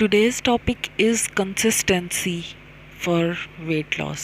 Today's topic is consistency for weight loss.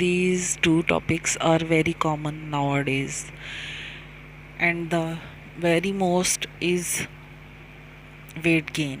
these two topics are very common nowadays, and the very most is weight gain.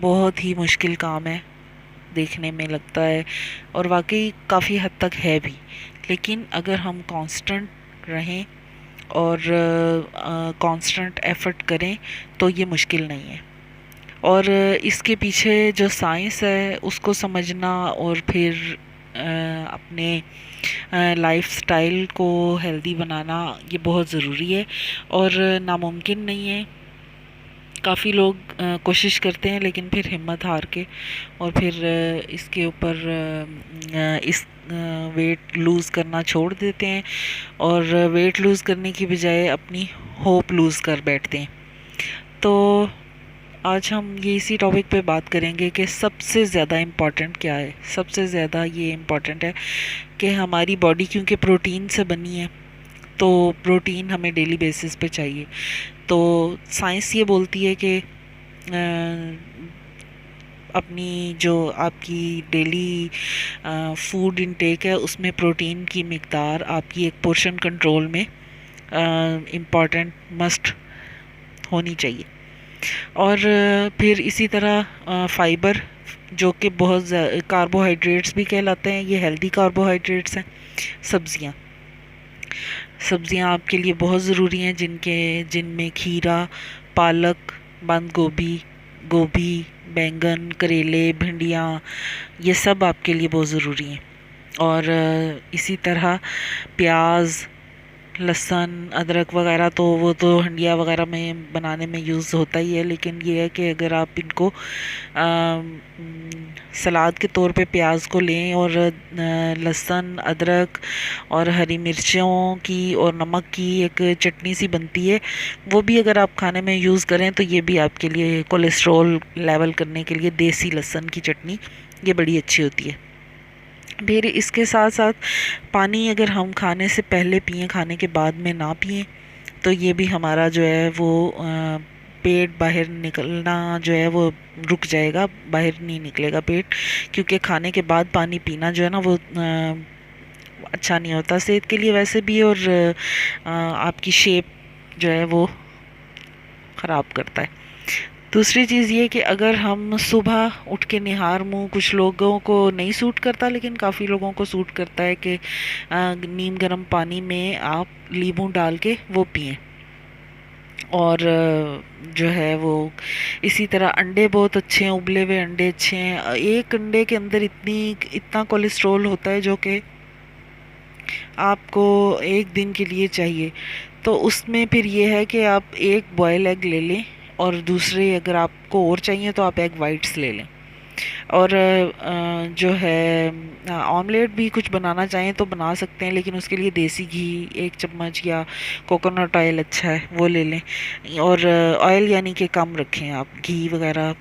بہت ہی مشکل کام ہے، دیکھنے میں لگتا ہے اور واقعی کافی حد تک ہے بھی، لیکن اگر ہم کانسٹنٹ رہیں اور کانسٹنٹ ایفرٹ کریں تو یہ مشکل نہیں ہے۔ اور اس کے پیچھے جو سائنس ہے اس کو سمجھنا اور پھر اپنے لائف سٹائل کو ہیلدی بنانا یہ بہت ضروری ہے اور ناممکن نہیں ہے۔ کافی لوگ کوشش کرتے ہیں لیکن پھر ہمت ہار کے اور پھر اس کے اوپر اس ویٹ لوز کرنا چھوڑ دیتے ہیں اور ویٹ لوز کرنے کی بجائے اپنی ہوپ لوز کر بیٹھتے ہیں۔ تو آج ہم یہ اسی ٹاپک پہ بات کریں گے کہ سب سے زیادہ امپورٹنٹ کیا ہے۔ سب سے زیادہ یہ امپورٹنٹ ہے کہ ہماری باڈی کیونکہ پروٹین سے بنی ہے تو پروٹین ہمیں ڈیلی بیسس پہ چاہیے۔ تو سائنس یہ بولتی ہے کہ اپنی جو آپ کی ڈیلی فوڈ انٹیک ہے اس میں پروٹین کی مقدار آپ کی ایک پورشن کنٹرول میں امپورٹنٹ مسٹ ہونی چاہیے۔ اور پھر اسی طرح فائبر جو کہ بہت کاربوہائیڈریٹس بھی کہلاتے ہیں، یہ ہیلدی کاربوہائیڈریٹس ہیں۔ سبزیاں آپ کے لیے بہت ضروری ہیں، جن میں کھیرا، پالک، بند گوبھی، گوبھی، بینگن، کریلے، بھنڈیاں، یہ سب آپ کے لیے بہت ضروری ہیں۔ اور اسی طرح پیاز، لہسن، ادرک وغیرہ تو وہ تو ہنڈیا وغیرہ میں بنانے میں یوز ہوتا ہی ہے، لیکن یہ ہے کہ اگر آپ ان کو سلاد کے طور پہ پیاز کو لیں اور لہسن، ادرک اور ہری مرچوں کی اور نمک کی ایک چٹنی سی بنتی ہے، وہ بھی اگر آپ کھانے میں یوز کریں تو یہ بھی آپ کے لیے کولیسٹرول لیول کرنے کے لیے دیسی لہسن کی چٹنی یہ بڑی اچھی ہوتی ہے۔ پھر اس کے ساتھ ساتھ پانی اگر ہم کھانے سے پہلے پئیں، کھانے کے بعد میں نہ پئیں تو یہ بھی ہمارا جو ہے وہ پیٹ باہر نکلنا جو ہے وہ رک جائے گا، باہر نہیں نکلے گا پیٹ، کیونکہ کھانے کے بعد پانی پینا جو ہے نا وہ اچھا نہیں ہوتا صحت کے لیے ویسے بھی، اور آپ کی شیپ جو ہے وہ خراب کرتا ہے۔ دوسری چیز یہ کہ اگر ہم صبح اٹھ کے نہار منہ، کچھ لوگوں کو نہیں سوٹ کرتا لیکن کافی لوگوں کو سوٹ کرتا ہے کہ نیم گرم پانی میں آپ لیموں ڈال کے وہ پئیں، اور جو ہے وہ اسی طرح انڈے بہت اچھے ہیں، ابلے ہوئے انڈے اچھے ہیں۔ ایک انڈے کے اندر اتنا کولیسٹرول ہوتا ہے جو کہ آپ کو ایک دن کے لیے چاہیے، تو اس میں پھر یہ ہے کہ آپ ایک بوائل ایگ لے لیں اور دوسرے اگر آپ کو اور چاہیے تو آپ ایگ وائٹس لے لیں، اور جو ہے آملیٹ بھی کچھ بنانا چاہیں تو بنا سکتے ہیں، لیکن اس کے لیے دیسی گھی 1 چمچ یا کوکونٹ آئل اچھا ہے وہ لے لیں، اور آئل یعنی کہ کم رکھیں آپ، گھی وغیرہ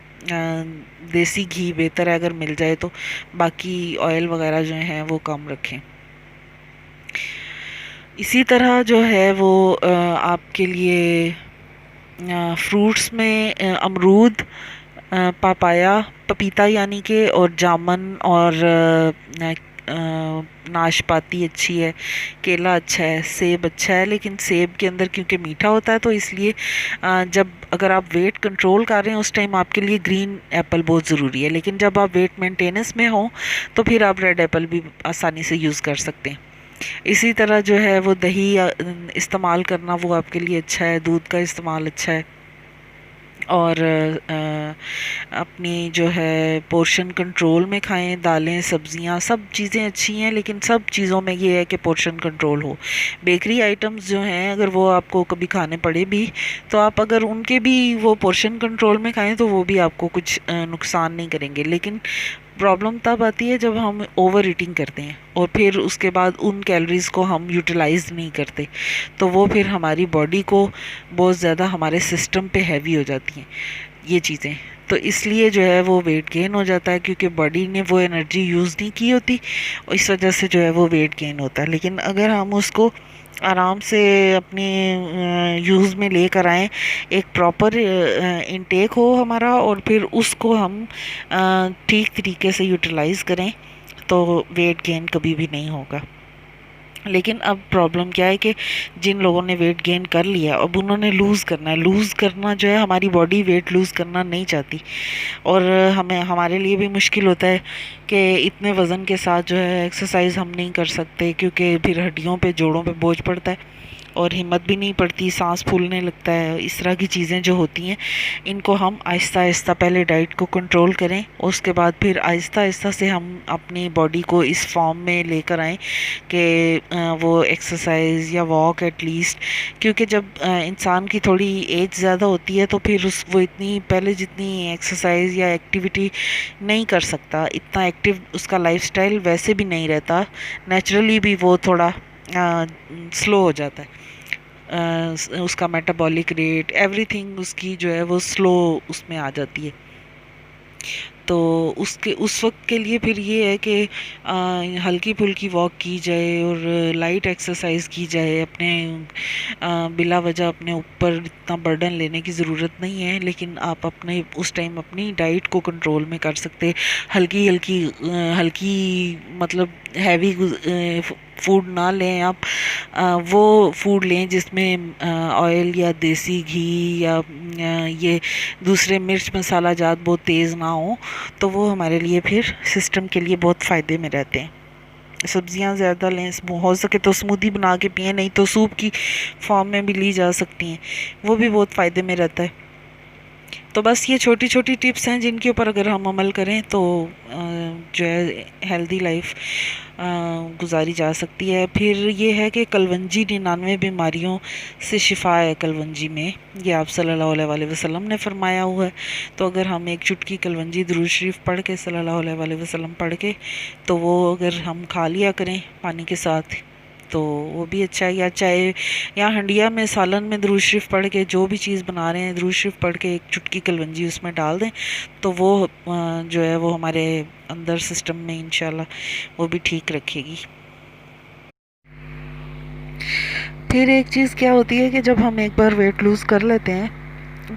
دیسی گھی بہتر ہے اگر مل جائے تو، باقی آئل وغیرہ جو ہیں وہ کم رکھیں۔ اسی طرح جو ہے وہ آپ کے لیے فروٹس میں امرود، پاپایا، پپیتا یعنی کہ، اور جامن اور ناشپاتی اچھی ہے، کیلا اچھا ہے، سیب اچھا ہے، لیکن سیب کے اندر کیونکہ میٹھا ہوتا ہے تو اس لیے جب اگر آپ ویٹ کنٹرول کر رہے ہیں اس ٹائم آپ کے لیے گرین ایپل بہت ضروری ہے، لیکن جب آپ ویٹ مینٹیننس میں ہوں تو پھر آپ ریڈ ایپل بھی آسانی سے یوز کر سکتے ہیں۔ اسی طرح جو ہے وہ دہی استعمال کرنا وہ آپ کے لیے اچھا ہے، دودھ کا استعمال اچھا ہے، اور اپنی جو ہے پورشن کنٹرول میں کھائیں، دالیں، سبزیاں، سب چیزیں اچھی ہیں، لیکن سب چیزوں میں یہ ہے کہ پورشن کنٹرول ہو۔ بیکری آئٹمز جو ہیں اگر وہ آپ کو کبھی کھانے پڑے بھی تو آپ اگر ان کے بھی وہ پورشن کنٹرول میں کھائیں تو وہ بھی آپ کو کچھ نقصان نہیں کریں گے، لیکن پرابلم تب آتی ہے جب ہم اوور ایٹنگ کرتے ہیں اور پھر اس کے بعد ان کیلریز کو ہم یوٹیلائز نہیں کرتے، تو وہ پھر ہماری باڈی کو بہت زیادہ ہمارے سسٹم پہ ہیوی ہو جاتی ہیں یہ چیزیں، تو اس لیے جو ہے وہ ویٹ گین ہو جاتا ہے، کیونکہ باڈی نے وہ انرجی یوز نہیں کی ہوتی، اس وجہ سے جو ہے وہ ویٹ گین ہوتا ہے۔ لیکن اگر ہم اس کو آرام سے اپنے یوز میں لے کر آئیں، ایک پراپر انٹیک ہو ہمارا، اور پھر اس کو ہم ٹھیک طریقے سے یوٹیلائز کریں تو ویٹ گین کبھی بھی نہیں ہوگا۔ لیکن اب پرابلم کیا ہے کہ جن لوگوں نے ویٹ گین کر لیا اب انہوں نے لوز کرنا ہے. لوز کرنا جو ہے ہماری باڈی ویٹ لوز کرنا نہیں چاہتی, اور ہمارے لیے بھی مشکل ہوتا ہے کہ اتنے وزن کے ساتھ جو ہے ایکسرسائز ہم نہیں کر سکتے, کیونکہ پھر ہڈیوں پہ جوڑوں پہ بوجھ پڑتا ہے اور ہمت بھی نہیں پڑتی, سانس پھولنے لگتا ہے. اس طرح کی چیزیں جو ہوتی ہیں ان کو ہم آہستہ آہستہ پہلے ڈائٹ کو کنٹرول کریں, اس کے بعد پھر آہستہ آہستہ سے ہم اپنی باڈی کو اس فارم میں لے کر آئیں کہ وہ ایکسرسائز یا واک ایٹ لیسٹ, کیونکہ جب انسان کی تھوڑی ایج زیادہ ہوتی ہے تو پھر وہ اتنی پہلے جتنی ایکسرسائز یا ایکٹیویٹی نہیں کر سکتا, اتنا ایکٹیو اس کا لائف سٹائل ویسے بھی نہیں رہتا, نیچرلی بھی وہ تھوڑا سلو ہو جاتا ہے, اس کا میٹابولک ریٹ ایوری تھنگ اس کی جو ہے وہ سلو اس میں آ جاتی ہے. تو اس وقت کے لیے پھر یہ ہے کہ ہلکی پھلکی واک کی جائے اور لائٹ ایکسرسائز کی جائے. اپنے بلا وجہ اپنے اوپر اتنا برڈن لینے کی ضرورت نہیں ہے, لیکن آپ اپنے اس ٹائم اپنی ڈائٹ کو کنٹرول میں کر سکتے, ہلکی مطلب ہیوی فوڈ نہ لیں آپ, وہ فوڈ لیں جس میں آئل یا دیسی گھی یا یہ دوسرے مرچ مسالہ جات بہت تیز نہ ہوں, تو وہ ہمارے لیے پھر سسٹم کے لیے بہت فائدے میں رہتے ہیں. سبزیاں زیادہ لیں, ہو سکے تو اسمودی بنا کے پئیں, نہیں تو سوپ کی فارم میں بھی لی جا سکتی ہیں, وہ بھی بہت فائدے میں رہتا ہے. تو بس یہ چھوٹی چھوٹی ٹپس ہیں جن کے اوپر اگر ہم عمل کریں تو جو ہے ہیلدی لائف گزاری جا سکتی ہے. پھر یہ ہے کہ کلونجی 99 بیماریوں سے شفا ہے کلونجی میں, یہ آپ صلی اللہ علیہ وآلہ وسلم نے فرمایا ہوا ہے. تو اگر ہم ایک چٹکی کلونجی درود شریف پڑھ کے صلی اللہ علیہ وآلہ وسلم پڑھ کے تو وہ اگر ہم کھا لیا کریں پانی کے ساتھ تو وہ بھی اچھا ہے, یا چائے یا ہنڈیا میں سالن میں درود شریف پڑھ کے جو بھی چیز بنا رہے ہیں درود شریف پڑھ کے ایک چٹکی کلونجی اس میں ڈال دیں تو وہ جو ہے وہ ہمارے اندر سسٹم میں انشاءاللہ وہ بھی ٹھیک رکھے گی. پھر ایک چیز کیا ہوتی ہے کہ جب ہم ایک بار ویٹ لوز کر لیتے ہیں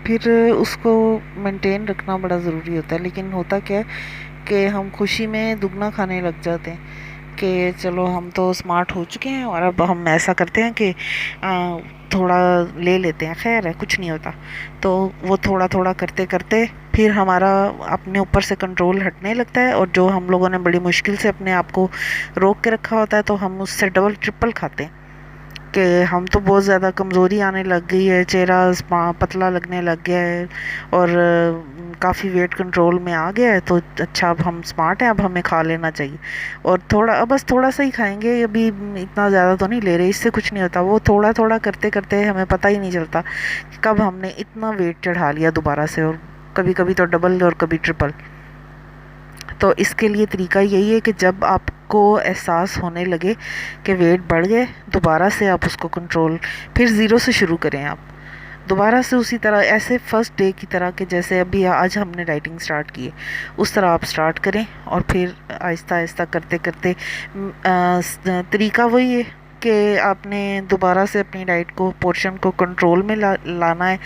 پھر اس کو مینٹین رکھنا بڑا ضروری ہوتا ہے, لیکن ہوتا کیا ہے کہ ہم خوشی میں دگنا کھانے لگ جاتے ہیں کہ چلو ہم تو اسمارٹ ہو چکے ہیں اور اب ہم ایسا کرتے ہیں کہ تھوڑا لے لیتے ہیں, خیر ہے کچھ نہیں ہوتا. تو وہ تھوڑا تھوڑا کرتے کرتے پھر ہمارا اپنے اوپر سے کنٹرول ہٹنے لگتا ہے, اور جو ہم لوگوں نے بڑی مشکل سے اپنے آپ کو روک کے رکھا ہوتا ہے تو ہم اس سے ڈبل ٹرپل کھاتے ہیں کہ ہم تو بہت زیادہ کمزوری آنے لگ گئی ہے, چہرہ پتلا لگنے لگ گیا ہے اور کافی ویٹ کنٹرول میں آ گیا ہے, تو اچھا اب ہم اسمارٹ ہیں, اب ہمیں کھا لینا چاہیے اور بس تھوڑا سا ہی کھائیں گے, ابھی اتنا زیادہ تو نہیں لے رہے, اس سے کچھ نہیں ہوتا. وہ تھوڑا تھوڑا کرتے کرتے ہمیں پتہ ہی نہیں چلتا کہ کب ہم نے اتنا ویٹ چڑھا لیا دوبارہ سے, اور کبھی کبھی تو ڈبل اور کبھی ٹرپل. تو اس کے لیے طریقہ یہی ہے کہ جب آپ کو احساس ہونے لگے کہ ویٹ بڑھ گئے دوبارہ سے آپ اس کو کنٹرول پھر زیرو سے شروع کریں, آپ دوبارہ سے اسی طرح ایسے فرسٹ ڈے کی طرح کہ جیسے ابھی آج ہم نے ڈائٹنگ سٹارٹ کی ہے اس طرح آپ سٹارٹ کریں, اور پھر آہستہ آہستہ کرتے کرتے طریقہ وہی ہے کہ آپ نے دوبارہ سے اپنی ڈائٹ کو پورشن کو کنٹرول میں لانا ہے,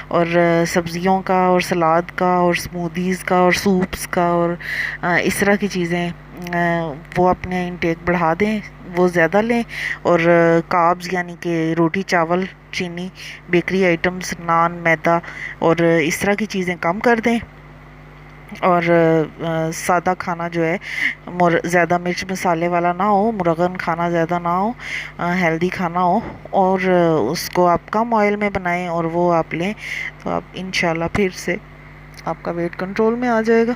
اور سبزیوں کا اور سلاد کا اور سموتھیز کا اور سوپس کا اور اس طرح کی چیزیں وہ اپنے انٹیک بڑھا دیں, وہ زیادہ لیں, اور کاربز یعنی کہ روٹی چاول چینی بیکری آئٹمز نان میدا اور اس طرح کی چیزیں کم کر دیں, اور سادہ کھانا جو ہے زیادہ مرچ مسالے والا نہ ہو, مرغن کھانا زیادہ نہ ہو, ہیلدی کھانا ہو, اور اس کو آپ کم آئل میں بنائیں اور وہ آپ لیں, تو آپ انشاءاللہ پھر سے آپ کا ویٹ کنٹرول میں آ جائے گا.